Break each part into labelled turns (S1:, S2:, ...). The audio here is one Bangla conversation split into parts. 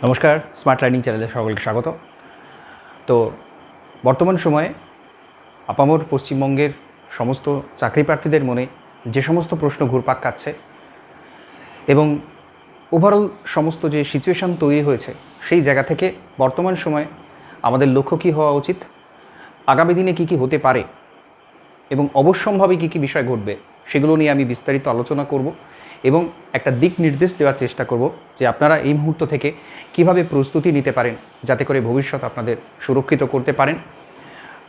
S1: নমস্কার, স্মার্ট লার্নিং চ্যানেলে সকলকে স্বাগত। তো বর্তমান সময়ে আপামর পশ্চিমবঙ্গের সমস্ত চাকরি প্রার্থীদের মনে যে সমস্ত প্রশ্ন ঘুরপাক খাচ্ছে এবং ওভারঅল সমস্ত যে সিচুয়েশান তৈরি হয়েছে, সেই জায়গা থেকে বর্তমান সময়ে আমাদের লক্ষ্য কী হওয়া উচিত, আগামী দিনে কী কী হতে পারে এবং অবশ্যম্ভাবী কী কী বিষয় ঘটবে, সেগুলো নিয়ে আমি বিস্তারিত আলোচনা করব এবং একটা দিক নির্দেশ দেওয়ার চেষ্টা করব যে আপনারা এই মুহূর্ত থেকে কিভাবে প্রস্তুতি নিতে পারেন যাতে করে ভবিষ্যৎ আপনাদের সুরক্ষিত করতে পারেন।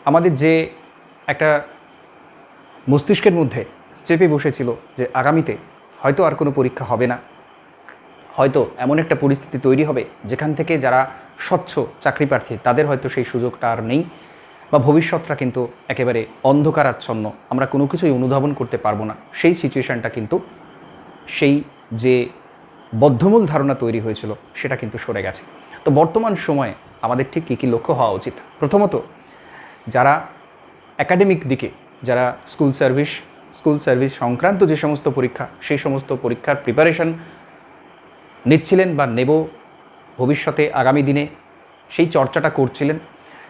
S1: আমাদের যে একটা মস্তিষ্কের মধ্যে চেপে বসেছিল যে আগামীতে হয়তো আর কোনো পরীক্ষা হবে না, হয়তো এমন একটা পরিস্থিতি তৈরি হবে যেখান থেকে যারা স্বচ্ছ চাকরি প্রার্থী তাদের হয়তো সেই সুযোগটা আর নেই, বা ভবিষ্যৎটা কিন্তু একেবারে অন্ধকারাচ্ছন্ন, আমরা কোনো কিছুই অনুধাবন করতে পারবো না, সেই সিচুয়েশানটা কিন্তু সেই যে বদ্ধমূল ধারণা তৈরি হয়েছিল সেটা কিন্তু সরে গেছে। তো বর্তমান সময়ে আমাদের ঠিক কী কী লক্ষ্য হওয়া উচিত? প্রথমত, যারা একাডেমিক দিকে, যারা স্কুল সার্ভিস সংক্রান্ত যে সমস্ত পরীক্ষা, সেই সমস্ত পরীক্ষার প্রিপারেশন নিচ্ছিলেন বা নেব ভবিষ্যতে আগামী দিনে, সেই চর্চাটা করছিলেন,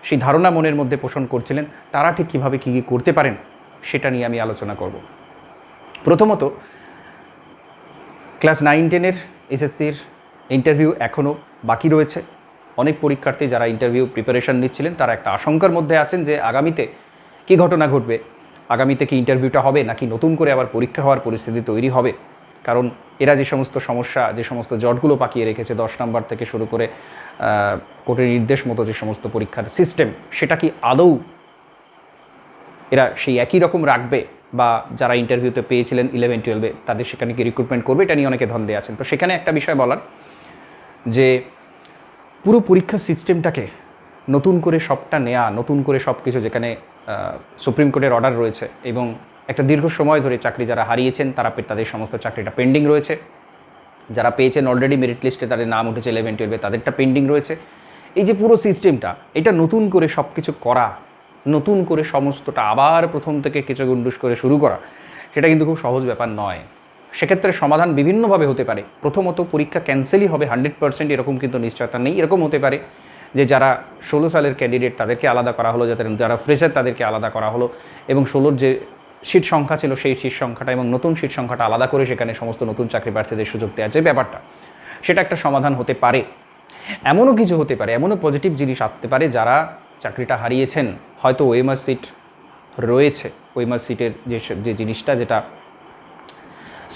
S1: সেই ধারণা মনের মধ্যে পোষণ করছিলেন, তারা ঠিক কীভাবে কী কী করতে পারেন সেটা নিয়ে আমি আলোচনা করব। প্রথমত, ক্লাস 9-10-এর এসএসসির ইন্টারভিউ এখনও বাকি রয়েছে। অনেক পরীক্ষার্থী যারা ইন্টারভিউ প্রিপারেশন নিচ্ছিলেন তারা একটা আশঙ্কার মধ্যে আছেন যে আগামীতে কী ঘটনা ঘটবে, আগামীতে কি ইন্টারভিউটা হবে নাকি নতুন করে আবার পরীক্ষা হওয়ার পরিস্থিতি তৈরি হবে। কারণ এরা যে সমস্ত সমস্যা, যে সমস্ত জটগুলো পাকিয়ে রেখেছে, 10 নম্বর থেকে শুরু করে কোর্টের নির্দেশ মতো যে সমস্ত পরীক্ষার সিস্টেম, সেটা কি আদৌ এরা সেই একই রকম রাখবে, বা যারা ইন্টারভিউতে পেয়েছিলেন 11-12-এ তাদের সেখানে কি রিক্রুটমেন্ট করবে, এটা নিয়ে অনেকে ধন্দে আছেন। তো সেখানে একটা বিষয় বলার যে পুরো পরীক্ষার সিস্টেমটাকে নতুন করে সবটা নেওয়া, নতুন করে সব কিছু, যেখানে সুপ্রিম কোর্টের অর্ডার রয়েছে এবং একটা দীর্ঘ সময় ধরে চাকরি যারা হারিয়েছেন তাদের সমস্ত চাকরিটা পেন্ডিং রয়েছে, যারা পেয়েছেন অলরেডি মেরিট লিস্টে তাদের নাম উঠেছে 11-12-এ তাদেরটা পেন্ডিং রয়েছে। এই যে পুরো সিস্টেমটা, এটা নতুন করে সব কিছু করা, নতুন করে সমস্তটা আবার প্রথম থেকে কেঁচোগুন্ডুস করে শুরু করা, সেটা কিন্তু খুব সহজ ব্যাপার নয়। সেক্ষেত্রে সমাধান বিভিন্নভাবে হতে পারে। প্রথমত, পরীক্ষা ক্যান্সেলই হবে 100% এরকম কিন্তু নিশ্চয়তা নেই। এরকম হতে পারে যে যারা 16 সালের ক্যান্ডিডেট তাদেরকে আলাদা করা হলো, যারা ফ্রেশার তাদেরকে আলাদা করা হলো এবং 16-র যে সিট সংখ্যা ছিল সেই সিট সংখ্যাটা এবং নতুন সিট সংখ্যাটা আলাদা করে সেখানে সমস্ত নতুন চাকরি প্রার্থীদের সুযোগ দেওয়া যে ব্যাপারটা, সেটা একটা সমাধান হতে পারে। এমনও কিছু হতে পারে, এমনও পজিটিভ জিনিস আসতে পারে, যারা চাকরিটা হারিয়েছেন হয়তো ওএমআর সিট রয়েছে, ওএমআর সিটের যে জিনিসটা, যেটা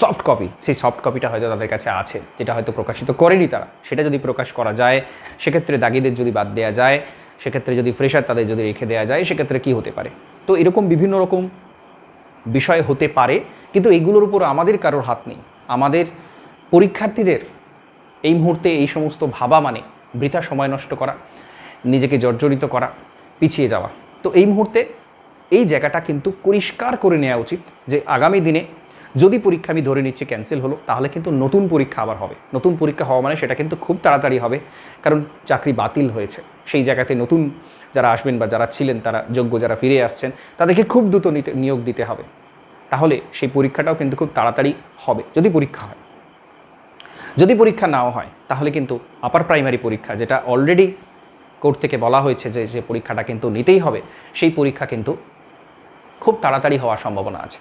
S1: সফট কপি, সেই সফট কপিটা হয়তো তাদের কাছে আছে, যেটা হয়তো প্রকাশিত করেনি তারা, সেটা যদি প্রকাশ করা যায়, সেক্ষেত্রে দাগিদের যদি বাদ দেওয়া যায়, সেক্ষেত্রে যদি ফ্রেশার তাদের যদি রেখে দেওয়া যায়, সেক্ষেত্রে কী হতে পারে। তো এরকম বিভিন্ন রকম বিষয় হতে পারে, কিন্তু এগুলোর উপর আমাদের কারোর হাত নেই। আমাদের পরীক্ষার্থীদের এই মুহূর্তে এই সমস্ত ভাবা মানে বৃথা সময় নষ্ট করা, নিজেকে জর্জরিত করা, পিছিয়ে যাওয়া। তো এই মুহূর্তে এই জায়গাটা কিন্তু পরিষ্কার করে নেওয়া উচিত যে আগামী দিনে যদি পরীক্ষা, আমি ধরে নিচ্ছি ক্যান্সেল হলো, তাহলে কিন্তু নতুন পরীক্ষা আবার হবে। নতুন পরীক্ষা হওয়া মানে সেটা কিন্তু খুব তাড়াতাড়ি হবে, কারণ চাকরি বাতিল হয়েছে। সেই জায়গাতে নতুন যারা আসবেন বা যারা ছিলেন তারা যোগ্য, যারা ফিরে আসছেন তাদেরকে খুব দ্রুত নিয়োগ দিতে হবে। তাহলে সেই পরীক্ষাটাও কিন্তু খুব তাড়াতাড়ি হবে যদি পরীক্ষা হয়। যদি পরীক্ষা নাও হয় তাহলে কিন্তু আপার প্রাইমারি পরীক্ষা, যেটা অলরেডি কোর্ট থেকে বলা হয়েছে যে পরীক্ষাটা কিন্তু নিতেই হবে, সেই পরীক্ষা কিন্তু খুব তাড়াতাড়ি হওয়ার সম্ভাবনা আছে।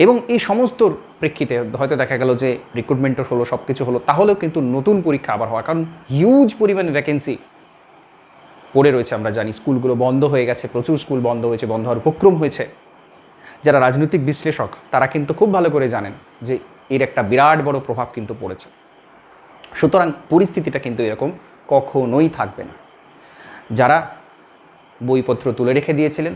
S1: এবং এই সমস্ত প্রেক্ষিতে হয়তো দেখা গেল যে রিক্রুটমেন্টও হলো, সব কিছু হলো, তাহলেও কিন্তু নতুন পরীক্ষা আবার হওয়া, কারণ হিউজ পরিমাণে ভ্যাকেন্সি পড়ে রয়েছে। আমরা জানি স্কুলগুলো বন্ধ হয়ে গেছে, প্রচুর স্কুল বন্ধ হয়েছে, বন্ধ হওয়ার উপক্রম হয়েছে। যারা রাজনৈতিক বিশ্লেষক তারা কিন্তু খুব ভালো করে জানেন যে এর একটা বিরাট বড় প্রভাব কিন্তু পড়েছে। সুতরাং পরিস্থিতিটা কিন্তু এরকম কখনোই থাকবে না। যারা বইপত্র তুলে রেখে দিয়েছিলেন,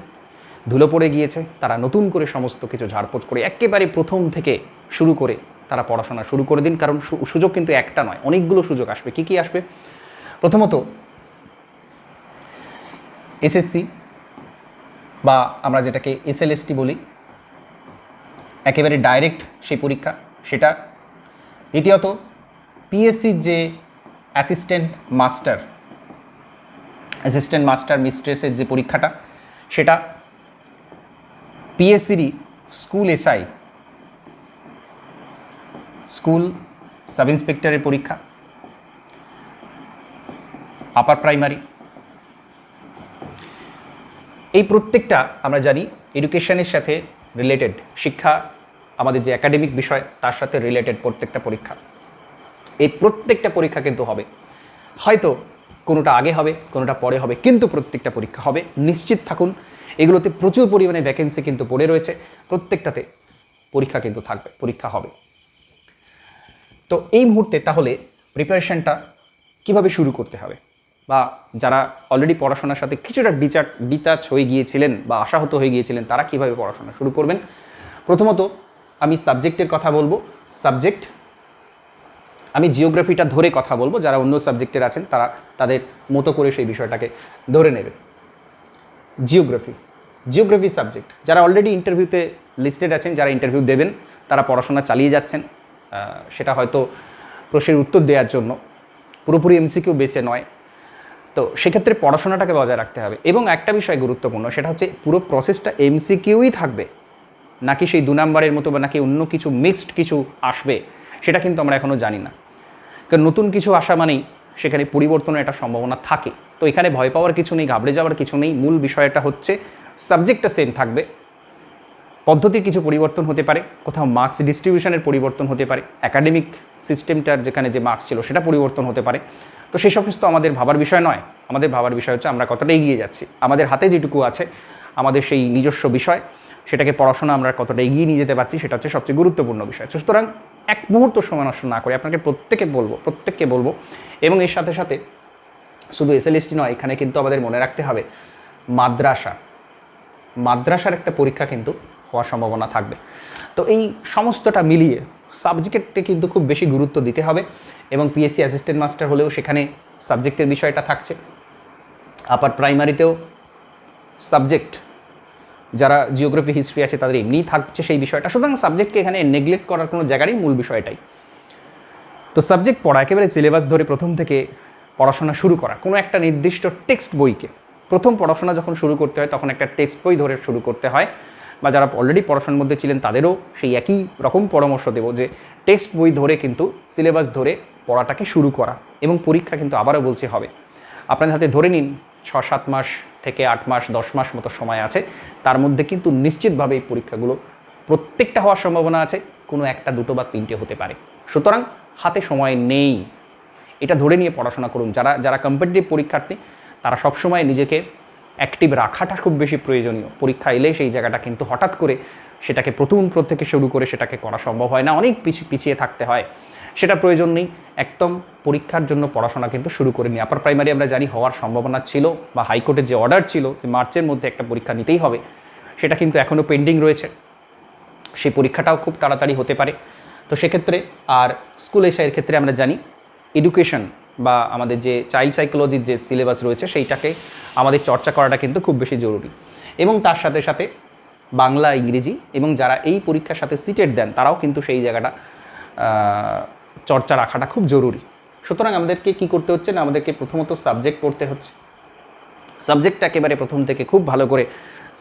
S1: ধুলো পড়ে গিয়েছে, তারা নতুন করে সমস্ত কিছু ঝাড়পোছ করে একেবারে প্রথম থেকে শুরু করে তারা পড়াশোনা শুরু করে দিন। কারণ সুযোগ কিন্তু একটা নয়, অনেকগুলো সুযোগ আসবে। কী কী আসবে? প্রথমত, এসএসসি বা আমরা যেটাকে এসএলএসটি বলি, একেবারে ডাইরেক্ট সেই পরীক্ষা, সেটা। দ্বিতীয়ত, পিএসসির যে অ্যাসিস্ট্যান্ট মাস্টার মিস্ট্রেসের যে পরীক্ষাটা, সেটা। পিএসসিরই স্কুল এসআই, স্কুল সাব ইন্সপেক্টরের পরীক্ষা। আপার প্রাইমারি, এই প্রত্যেকটা আমরা জানি এডুকেশনের সাথে রিলেটেড, শিক্ষা আমাদের যে একাডেমিক বিষয় তার সাথে রিলেটেড প্রত্যেকটা পরীক্ষা, এই প্রত্যেকটা পরীক্ষা কিন্তু হবে, হয়তো কোনোটা আগে হবে কোনোটা পরে হবে, কিন্তু প্রত্যেকটা পরীক্ষা হবে, নিশ্চিত থাকুন। এগুলোতে প্রচুর পরিমাণে ভ্যাকেন্সি কিন্তু পড়ে রয়েছে, প্রত্যেকটাতে পরীক্ষা কিন্তু থাকবে, পরীক্ষা হবে। তো এই মুহূর্তে তাহলে প্রিপারেশনটা কিভাবে শুরু করতে হবে, বা যারা অলরেডি পড়াশোনার সাথে কিছুটা ডিটাচ হয়ে গিয়েছিলেন বা আশাহত হয়ে গিয়েছিলেন তারা কিভাবে পড়াশোনা শুরু করবেন। প্রথমত আমি সাবজেক্টের কথা বলবো। সাবজেক্ট আমি জিওগ্রাফিটা ধরে কথা বলবো, যারা অন্য সাবজেক্টের আছেন তারা তাদের মতো করে সেই বিষয়টাকে ধরে নেবে। জিওগ্রাফি সাবজেক্ট যারা অলরেডি ইন্টারভিউতে লিস্টেড আছেন, যারা ইন্টারভিউ দেবেন তারা পড়াশোনা চালিয়ে যাচ্ছেন, সেটা হয়তো প্রশ্নের উত্তর দেওয়ার জন্য, পুরোপুরি এমসিকিউ বেসে নয়। তো সেক্ষেত্রে পড়াশোনাটাকে বজায় রাখতে হবে। এবং একটা বিষয় গুরুত্বপূর্ণ, সেটা হচ্ছে পুরো প্রসেসটা এমসিকিউই থাকবে নাকি সেই 2 নম্বরের মতো বা নাকি অন্য কিছু মিক্সড কিছু আসবে, সেটা কিন্তু আমরা এখনও জানি না। কারণ নতুন কিছু আসা মানেই সেখানে পরিবর্তনের একটা সম্ভাবনা থাকে। তো এখানে ভয় পাওয়ার কিছু নেই, ঘাবড়ে যাওয়ার কিছু নেই। মূল বিষয়টা হচ্ছে সাবজেক্টটা সেম থাকবে, পদ্ধতির কিছু পরিবর্তন হতে পারে, কোথাও মার্কস ডিস্ট্রিবিউশনের পরিবর্তন হতে পারে, একাডেমিক সিস্টেমটার যেখানে যে মার্কস ছিল সেটা পরিবর্তন হতে পারে। তো সেই সমস্ত আমাদের ভাবার বিষয় নয়, আমাদের ভাবার বিষয় হচ্ছে আমরা কতটা এগিয়ে যাচ্ছি, আমাদের হাতে যেটুকু আছে আমাদের সেই নিজস্ব বিষয়, সেটাকে পড়াশোনা আমরা কতটা এগিয়ে নিয়ে যেতে পারছি, সেটা হচ্ছে সবচেয়ে গুরুত্বপূর্ণ বিষয়। সুতরাং এক মুহূর্ত সময় নষ্ট না করে আপনাকে প্রত্যেককে বলবো। এবং এর সাথে সাথে শুধু এসএলএসটি নয়, এখানে কিন্তু আমাদের মনে রাখতে হবে মাদ্রাসার একটা পরীক্ষা কিন্তু হওয়ার সম্ভাবনা থাকবে। তো এই সমস্তটা মিলিয়ে সাবজেক্টে কিন্তু খুব বেশি গুরুত্ব দিতে হবে। এবং পিএসসি অ্যাসিস্ট্যান্ট মাস্টার হলেও সেখানে সাবজেক্টের বিষয়টা থাকছে। আপার প্রাইমারিতেও সাবজেক্ট, যারা জিওগ্রাফি হিস্ট্রি আছে তাদের এমনিই থাকছে সেই বিষয়টা। সুতরাং সাবজেক্টকে এখানে নেগলেক্ট করার কোনো জায়গারই মূল বিষয়টাই। তো সাবজেক্ট পড়া, একেবারে সিলেবাস ধরে প্রথম থেকে পড়াশোনা শুরু করা, কোনো একটা নির্দিষ্ট টেক্সট বইকে, প্রথম পড়াশোনা যখন শুরু করতে হয় তখন একটা টেক্সট বই ধরে শুরু করতে হয়, বা যারা অলরেডি পড়াশোনার মধ্যে ছিলেন তাদেরও সেই একই রকম পরামর্শ দেবো যে টেক্সট বই ধরে কিন্তু সিলেবাস ধরে পড়াটাকে শুরু করা। এবং পরীক্ষা কিন্তু আবারও বলছি হবে, আপনার হাতে ধরে নিন 6-7 মাস থেকে 8 মাস 10 মাস মতো সময় আছে, তার মধ্যে কিন্তু নিশ্চিতভাবে এই পরীক্ষাগুলো প্রত্যেকটা হওয়ার সম্ভাবনা আছে, কোনো একটা, দুটো বা তিনটে হতে পারে। সুতরাং হাতে সময় নেই, এটা ধরে নিয়ে পড়াশোনা করুন। যারা কম্পিটিটিভ পরীক্ষার্থী তারা সবসময় নিজেকে অ্যাক্টিভ রাখাটা খুব বেশি প্রয়োজনীয়। পরীক্ষা এলে সেই জায়গাটা কিন্তু হঠাৎ করে সেটাকে প্রথম থেকে শুরু করে সেটাকে করা সম্ভব হয় না, অনেক পিছিয়ে থাকতে হয়, সেটা প্রয়োজন নেই। একদম পরীক্ষার জন্য পড়াশোনা কিন্তু শুরু করে নিই। আপার প্রাইমারি আমরা জানি হওয়ার সম্ভাবনা ছিল, বা হাইকোর্টের যে অর্ডার ছিল যে মার্চের মধ্যে একটা পরীক্ষা নিতেই হবে, সেটা কিন্তু এখনও পেন্ডিং রয়েছে, সেই পরীক্ষাটাও খুব তাড়াতাড়ি হতে পারে। তো সেক্ষেত্রে আর স্কুল এর ক্ষেত্রে আমরা জানি এডুকেশন বা আমাদের যে চাইল্ড সাইকোলজির যে সিলেবাস রয়েছে সেইটাকে আমাদের চর্চা করাটা কিন্তু খুব বেশি জরুরি। এবং তার সাথে সাথে বাংলা, ইংরেজি, এবং যারা এই পরীক্ষার সাথে সিটেট দেন তারাও কিন্তু সেই জায়গাটা চর্চা রাখাটা খুব জরুরি। সুতরাং আমাদেরকে কী করতে হচ্ছে না, আমাদেরকে প্রথমত সাবজেক্ট পড়তে হচ্ছে, সাবজেক্টটা একেবারে প্রথম থেকে খুব ভালো করে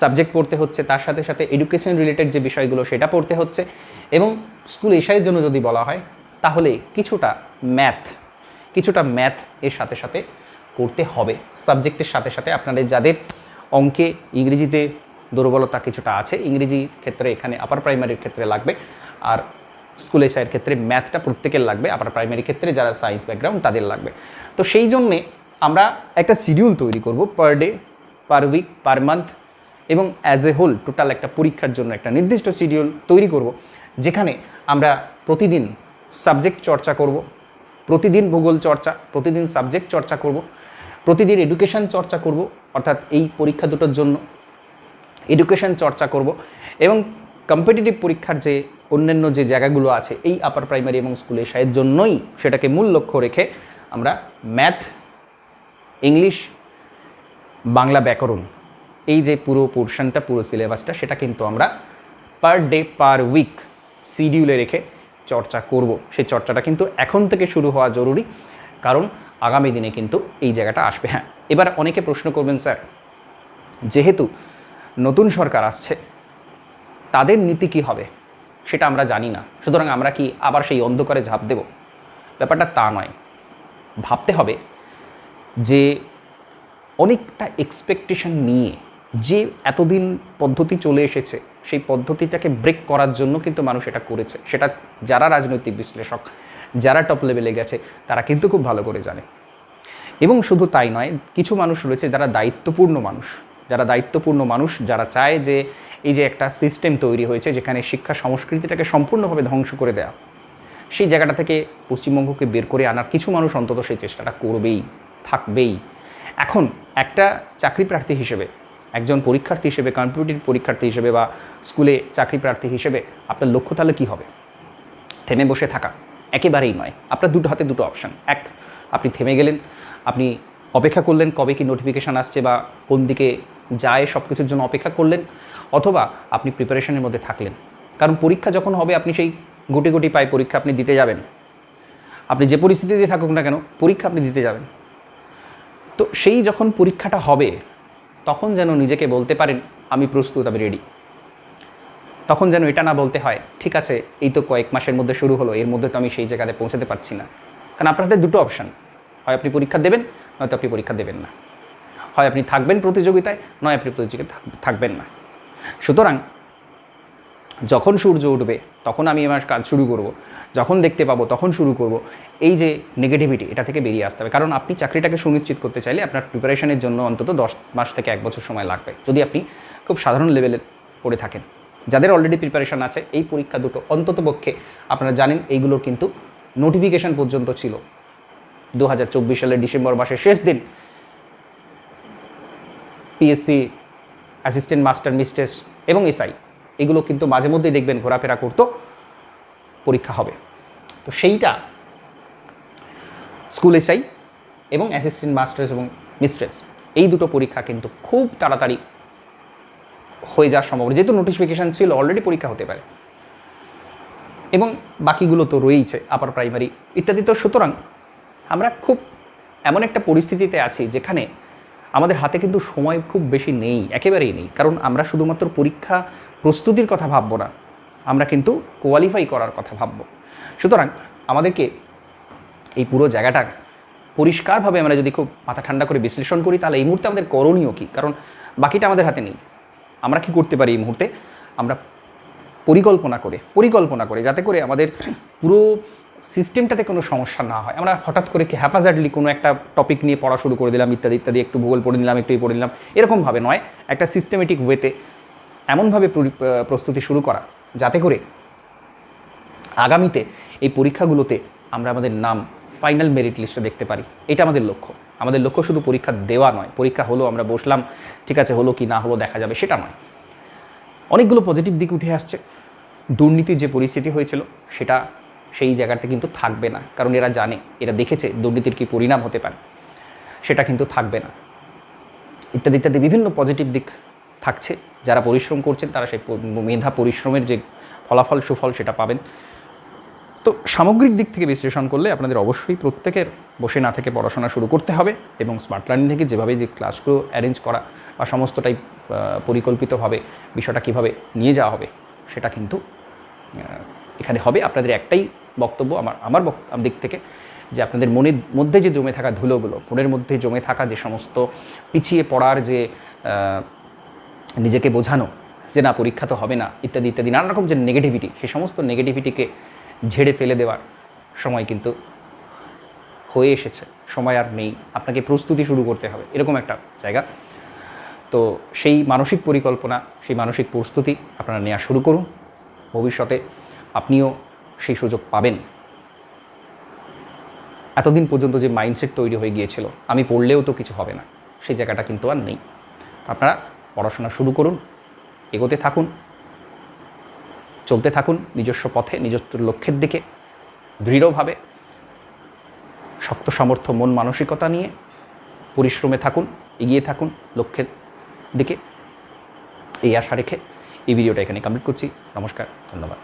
S1: সাবজেক্ট পড়তে হচ্ছে, তার সাথে সাথে এডুকেশন রিলেটেড যে বিষয়গুলো সেটা পড়তে হচ্ছে। এবং স্কুল এশাইয়ের জন্য যদি বলা হয় তাহলে কিছুটা ম্যাথ এর সাথে সাথে করতে হবে। সাবজেক্টের সাথে সাথে আপনাদের যাদের অঙ্কে, ইংরেজিতে দুর্বলতা কিছুটা আছে, ইংরেজি ক্ষেত্রে এখানে আপার প্রাইমারির ক্ষেত্রে লাগবে, আর স্কুল এশাইয়ের ক্ষেত্রে ম্যাথটা প্রত্যেকের লাগবে, আপার প্রাইমারি ক্ষেত্রে যারা সায়েন্স ব্যাকগ্রাউন্ড তাদের লাগবে। তো সেই জন্যে আমরা একটা শিডিউল তৈরি করব, per day, per week, per month, এবং অ্যাজ এ হোল টোটাল একটা পরীক্ষার জন্য একটা নির্দিষ্ট শিডিউল তৈরি করব, যেখানে আমরা প্রতিদিন সাবজেক্ট চর্চা করব, প্রতিদিন ভূগোল চর্চা, প্রতিদিন সাবজেক্ট চর্চা করব, প্রতিদিন এডুকেশন চর্চা করব, অর্থাৎ এই পরীক্ষা দুটোর জন্য এডুকেশন চর্চা করব। এবং কম্পিটিটিভ পরীক্ষার যে অন্যান্য যে জায়গাগুলো আছে এই আপার প্রাইমারি এবং স্কুল এশাইয়ের জন্যই সেটাকে মূল লক্ষ্য রেখে আমরা ম্যাথ, ইংলিশ, বাংলা ব্যাকরণ, এই যে পুরো পোর্শনটা, পুরো সিলেবাসটা, সেটা কিন্তু আমরা পার ডে, পার উইক শিডিউলে রেখে চর্চা করব। সেই চর্চাটা কিন্তু এখন থেকে শুরু হওয়া জরুরি, কারণ আগামী দিনে কিন্তু এই জায়গাটা আসবে। হ্যাঁ, এবার অনেকে প্রশ্ন করবেন, স্যার যেহেতু নতুন সরকার আসছে তাদের নীতি কী হবে সেটা আমরা জানি না, সুতরাং আমরা কি আবার সেই অন্ধকারে ঝাঁপ দেব? ব্যাপারটা তা নয়। ভাবতে হবে যে অনেকটা এক্সপেকটেশন নিয়ে যে এতদিন পদ্ধতি চলে এসেছে, সেই পদ্ধতিটাকে ব্রেক করার জন্য কিন্তু মানুষ এটা করেছে। সেটা যারা রাজনৈতিক বিশ্লেষক, যারা টপ লেভেলে গেছে, তারা কিন্তু খুব ভালো করে জানে। এবং শুধু তাই নয়, কিছু মানুষ রয়েছে যারা দায়িত্বপূর্ণ মানুষ, যারা চায় যে এই যে একটা সিস্টেম তৈরি হয়েছে যেখানে শিক্ষা সংস্কৃতিটাকে সম্পূর্ণভাবে ধ্বংস করে দেওয়া, সেই জায়গাটা থেকে পশ্চিমবঙ্গকে বের করে আনার কিছু মানুষ অন্তত সেই চেষ্টাটা করবেই, থাকবেই। এখন একটা চাকরি প্রার্থী হিসেবে, একজন পরীক্ষার্থী হিসেবে, কম্পিটিটিভ পরীক্ষার্থী হিসেবে বা স্কুলে চাকরি প্রার্থী হিসেবে আপনার লক্ষ্য তাহলে কী হবে? থেমে বসে থাকা? একেবারেই নয়। আপনার দুটো হাতে দুটো অপশান। এক, আপনি থেমে গেলেন, আপনি অপেক্ষা করলেন কবে কি নোটিফিকেশান আসছে বা কোন দিকে যায় সব কিছুর জন্য অপেক্ষা করলেন, অথবা আপনি প্রিপারেশনের মধ্যে থাকলেন। কারণ পরীক্ষা যখন হবে আপনি সেই গুটি গুটি পায়ে পরীক্ষা আপনি দিতে যাবেন। আপনি যে পরিস্থিতিতে থাকুক না কেন, পরীক্ষা আপনি দিতে যাবেন। তো সেই যখন পরীক্ষাটা হবে তখন যেন নিজেকে বলতে পারেন আমি প্রস্তুত, আমি রেডি। তখন যেন এটা না বলতে হয় ঠিক আছে এই তো কয়েক মাসের মধ্যে শুরু হলো, এর মধ্যে তো আমি সেই জায়গাতে পৌঁছাতে পারছি না। কারণ আপনার হাতে দুটো অপশান, হয় আপনি পরীক্ষা দেবেন, নয়তো আপনি পরীক্ষা দেবেন না। হয় আপনি থাকবেন প্রতিযোগিতায়, নয় আপনি প্রতিযোগিতায় থাকবেন না। সুতরাং যখন সূর্য উঠবে তখন আমি আমার কাজ শুরু করব, যখন দেখতে পাবো তখন শুরু করব। এই যে নেগেটিভিটি, এটা থেকে বেরিয়ে আসতে হবে। কারণ আপনি চাকরিটাকে সুনিশ্চিত করতে চাইলে আপনার প্রিপারেশনের জন্য অন্তত 10 মাস থেকে 1 বছর সময় লাগবে, যদি আপনি খুব সাধারণ লেভেলে পড়ে থাকেন। যাদের অলরেডি প্রিপারেশন আছে, এই পরীক্ষা দুটো অন্তত পক্ষে আপনারা জানেন এইগুলোর কিন্তু নোটিফিকেশান পর্যন্ত ছিল 2024 সালের ডিসেম্বর মাসের শেষ দিন। পিএসসি অ্যাসিস্ট্যান্ট মাস্টার মিস্ট্রেস এবং এসআই এগুলো কিন্তু মাঝে মধ্যেই দেখবেন ঘোরাফেরা করতো, পরীক্ষা হবে। তো সেইটা স্কুল এসআই এবং অ্যাসিস্ট্যান্ট মাস্টার্স এবং মিস্ট্রেস এই দুটো পরীক্ষা কিন্তু খুব তাড়াতাড়ি হয়ে যাওয়ার সম্ভাবনা, যেহেতু নোটিফিকেশান ছিল অলরেডি পরীক্ষা হতে পারে। এবং বাকিগুলো তো রয়েইছে, আপার প্রাইমারি ইত্যাদি। তো সুতরাং আমরা খুব এমন একটা পরিস্থিতিতে আছি যেখানে আমাদের হাতে কিন্তু সময় খুব বেশি নেই, একেবারেই নেই। কারণ আমরা শুধুমাত্র পরীক্ষা প্রস্তুতির কথা ভাববো না, আমরা কিন্তু কোয়ালিফাই করার কথা ভাববো। সুতরাং আমাদেরকে এই পুরো জায়গাটা পরিষ্কারভাবে আমরা যদি খুব মাথা ঠান্ডা করে বিশ্লেষণ করি, তাহলে এই মুহূর্তে আমাদের করণীয় কী? কারণ বাকিটা আমাদের হাতে নেই। আমরা কি করতে পারি এই মুহূর্তে? আমরা পরিকল্পনা করে যাতে করে আমাদের পুরো সিস্টেমটাতে কোনো সমস্যা না হয়। আমরা হঠাৎ করে কি হ্যাপাজার্ডলি কোনো একটা টপিক নিয়ে পড়া শুরু করে দিলাম, ইত্যাদি ইত্যাদি, একটু ভূগোল পড়ে নিলাম, একটু পড়ে নিলাম, এরকমভাবে নয়। একটা সিস্টেমেটিক ওয়েতে এমনভাবে প্রস্তুতি শুরু করা যাতে করে আগামীতে এই পরীক্ষাগুলোতে আমরা আমাদের নাম ফাইনাল মেরিট লিস্টে দেখতে পারি। এটা আমাদের লক্ষ্য। আমাদের লক্ষ্য শুধু পরীক্ষা দেওয়া নয়, পরীক্ষা হলো আমরা বসলাম, ঠিক আছে হলো কি না হলো দেখা যাবে, সেটা নয়। অনেকগুলো পজিটিভ দিক উঠে আসছে। দুর্নীতির যে পরিস্থিতি হয়েছিল সেটা সেই জায়গাতে কিন্তু থাকবে না, কারণ এরা জানে, এরা দেখেছে দুর্নীতির কী পরিণাম হতে পারে, সেটা কিন্তু থাকবে না। ইত্যাদি ইত্যাদি বিভিন্ন পজিটিভ দিক থাকছে। যারা পরিশ্রম করছেন তারা সেই মেধা পরিশ্রমের যে ফলাফল সুফল সেটা পাবেন। তো সামগ্রিক দিক থেকে বিশ্লেষণ করলে আপনাদের অবশ্যই প্রত্যেকের বসে না থেকে পড়াশোনা শুরু করতে হবে এবং স্মার্ট লার্নিং থেকে যেভাবে যে ক্লাসগুলো অ্যারেঞ্জ করা বা সমস্তটাই পরিকল্পিতভাবে বিষয়টা কীভাবে নিয়ে যাওয়া হবে সেটা কিন্তু এখানে হবে। আপনাদের একটাই বক্তব্য আমার দিক থেকে, যে আপনাদের মনের মধ্যে যে জমে থাকা ধুলোগুলো, মনের মধ্যে জমে থাকা যে সমস্ত পিছিয়ে পড়ার যে নিজেকে বোঝানো যে না পরীক্ষা তো হবে না ইত্যাদি ইত্যাদি নানা রকম যে নেগেটিভিটি, সেই সমস্ত নেগেটিভিটিকে ঝেড়ে ফেলে দেওয়ার সময় কিন্তু হয়ে এসেছে। সময় আর নেই, আপনাকে প্রস্তুতি শুরু করতে হবে, এরকম একটা জায়গা। তো সেই মানসিক পরিকল্পনা, সেই মানসিক প্রস্তুতি আপনারা নেওয়া শুরু করুন। ভবিষ্যতে আপনিও সেই সুযোগ পাবেন। এতদিন পর্যন্ত যে মাইন্ডসেট তৈরি হয়ে গিয়েছিল আমি পড়লেও তো কিছু হবে না, সেই জায়গাটা কিন্তু আর নেই। আপনারা পড়াশোনা শুরু করুন, এগোতে থাকুন, চলতে থাকুন নিজস্ব পথে, নিজস্ব লক্ষ্যের দিকে দৃঢ়ভাবে, শক্ত সামর্থ্য মন মানসিকতা নিয়ে পরিশ্রমে থাকুন, এগিয়ে থাকুন লক্ষ্যের দিকে। এই আশা রেখে এই ভিডিওটা এখানে কমপ্লিট করছি। নমস্কার, ধন্যবাদ।